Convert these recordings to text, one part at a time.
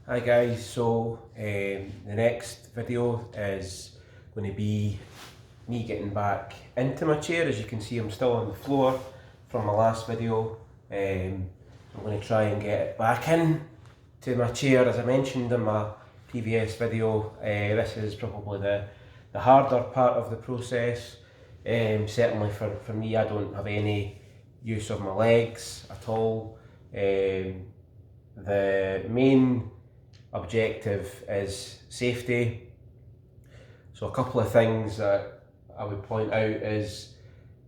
Hi guys, so the next video is going to be me getting back into my chair. As you can see, I'm still on the floor from my last video. I'm going to try and get it back in to my chair. As I mentioned in my previous video, this is probably the harder part of the process. Certainly for me, I don't have any use of my legs at all. The main objective is safety. So a couple of things that I would point out is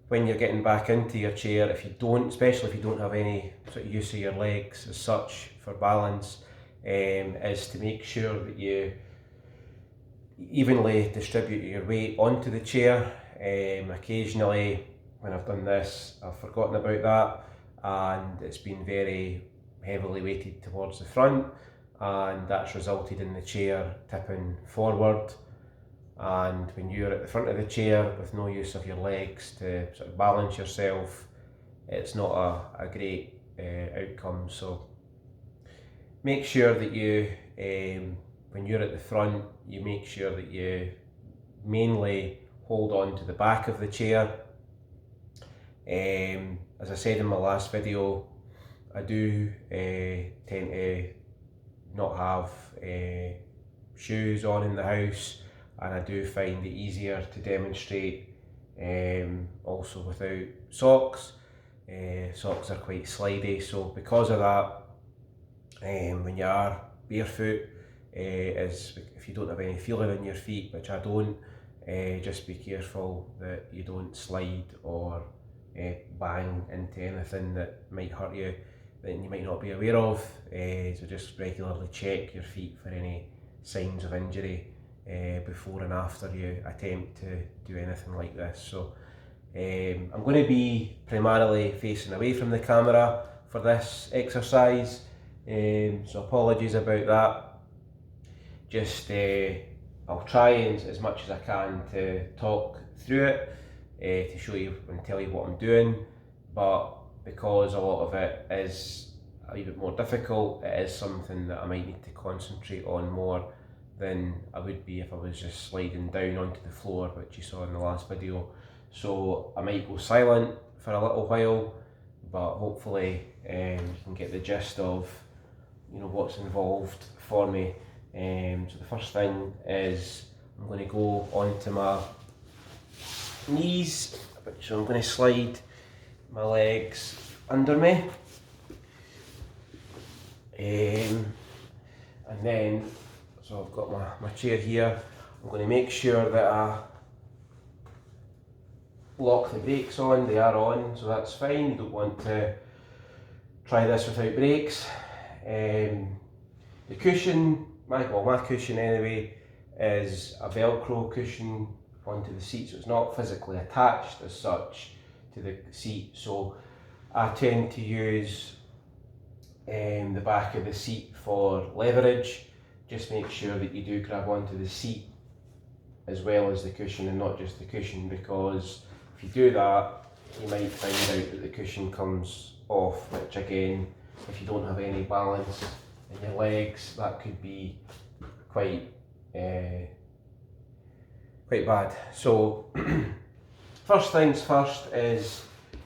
when you're getting back into your chair, especially if you don't have any sort of use of your legs as such for balance, is to make sure that you evenly distribute your weight onto the chair. Occasionally when I've done this, I've forgotten about that and it's been very heavily weighted towards the front, and that's resulted in the chair tipping forward. And when you're at the front of the chair with no use of your legs to sort of balance yourself, it's not a great outcome. So make sure that you, when you're at the front, you make sure that you mainly hold on to the back of the chair. As I said in my last video, I do tend to not have shoes on in the house, and I do find it easier to demonstrate also without socks. Socks are quite slidey, so because of that, when you are barefoot, if you don't have any feeling in your feet, which I don't, just be careful that you don't slide or bang into anything that might hurt you that you might not be aware of. So just regularly check your feet for any signs of injury before and after you attempt to do anything like this. So I'm going to be primarily facing away from the camera for this exercise, so apologies about that. Just I'll try as much as I can to talk through it, to show you and tell you what I'm doing, but because a lot of it is a little bit more difficult, it is something that I might need to concentrate on more than I would be if I was just sliding down onto the floor, which you saw in the last video. So I might go silent for a little while, but hopefully you can get the gist of what's involved for me. So the first thing is I'm going to go onto my knees, so I'm going to slide my legs under me, and then so I've got my chair here. I'm going to make sure that I lock the brakes on. They are on, so that's fine. You don't want to try this without brakes. The cushion, my cushion anyway, is a Velcro cushion onto the seat, so it's not physically attached as such to the seat. So I tend to use the back of the seat for leverage. Just make sure that you do grab onto the seat as well as the cushion and not just the cushion, because if you do that, you might find out that the cushion comes off, which again, if you don't have any balance in your legs, that could be quite bad. So first things first is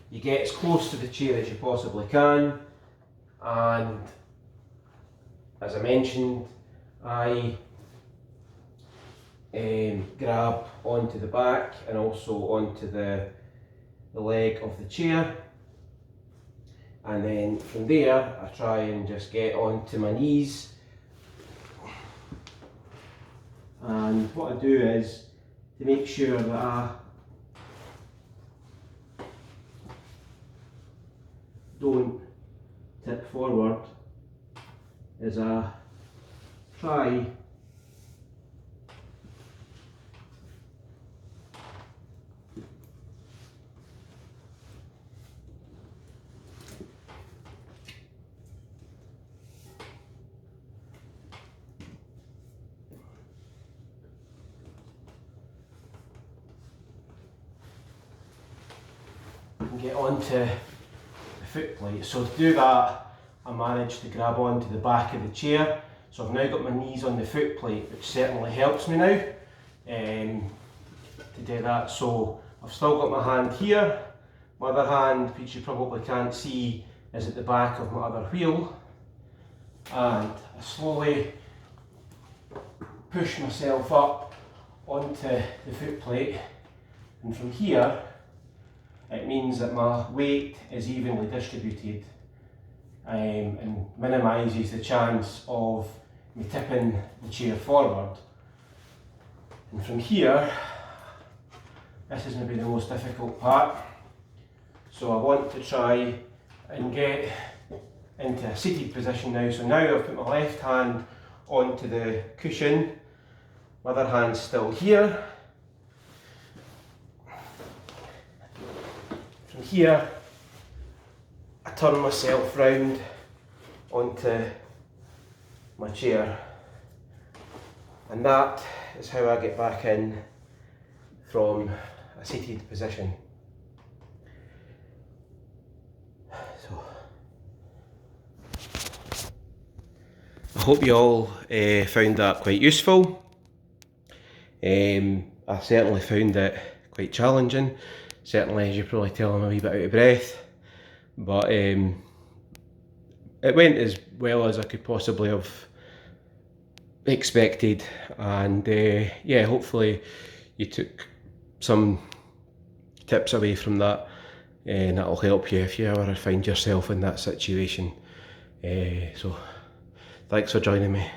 you get as close to the chair as you possibly can, and as I mentioned, I grab onto the back and also onto the leg of the chair, and then from there I try and just get onto my knees. And what I do is, to make sure that I don't tip forward, is I try and get onto the foot plate. So to do that, I managed to grab onto the back of the chair. So I've now got my knees on the foot plate, which certainly helps me now to do that. So I've still got my hand here. My other hand, which you probably can't see, is at the back of my other wheel. And I slowly push myself up onto the foot plate, and from here it means that my weight is evenly distributed and minimises the chance of me tipping the chair forward. And from here, this is maybe the most difficult part. So I want to try and get into a seated position now. So now I've put my left hand onto the cushion, my other hand's still here. From here, I turn myself round onto my chair, and that is how I get back in from a seated position. So, I hope you all found that quite useful. I certainly found it quite challenging. Certainly, as you probably tell, I'm a wee bit out of breath, but it went as well as I could possibly have expected, and yeah, hopefully you took some tips away from that, and that'll help you if you ever find yourself in that situation. So thanks for joining me.